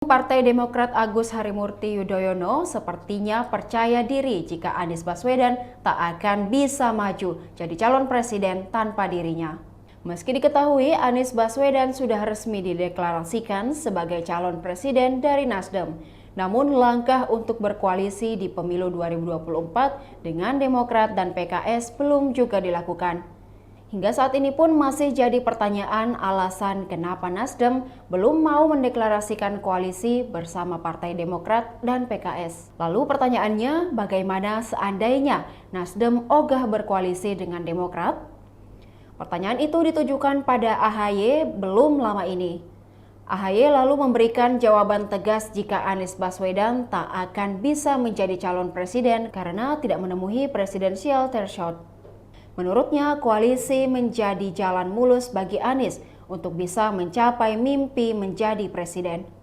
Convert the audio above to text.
Partai Demokrat Agus Harimurti Yudhoyono sepertinya percaya diri jika Anies Baswedan tak akan bisa maju jadi calon presiden tanpa dirinya. Meski diketahui Anies Baswedan sudah resmi dideklarasikan sebagai calon presiden dari Nasdem, namun langkah untuk berkoalisi di pemilu 2024 dengan Demokrat dan PKS belum juga dilakukan. Hingga saat ini pun masih jadi pertanyaan alasan kenapa Nasdem belum mau mendeklarasikan koalisi bersama Partai Demokrat dan PKS. Lalu pertanyaannya, bagaimana seandainya Nasdem ogah berkoalisi dengan Demokrat? Pertanyaan itu ditujukan pada AHY belum lama ini. AHY lalu memberikan jawaban tegas jika Anies Baswedan tak akan bisa menjadi calon presiden karena tidak memenuhi presidensial threshold. Menurutnya, koalisi menjadi jalan mulus bagi Anies untuk bisa mencapai mimpi menjadi presiden.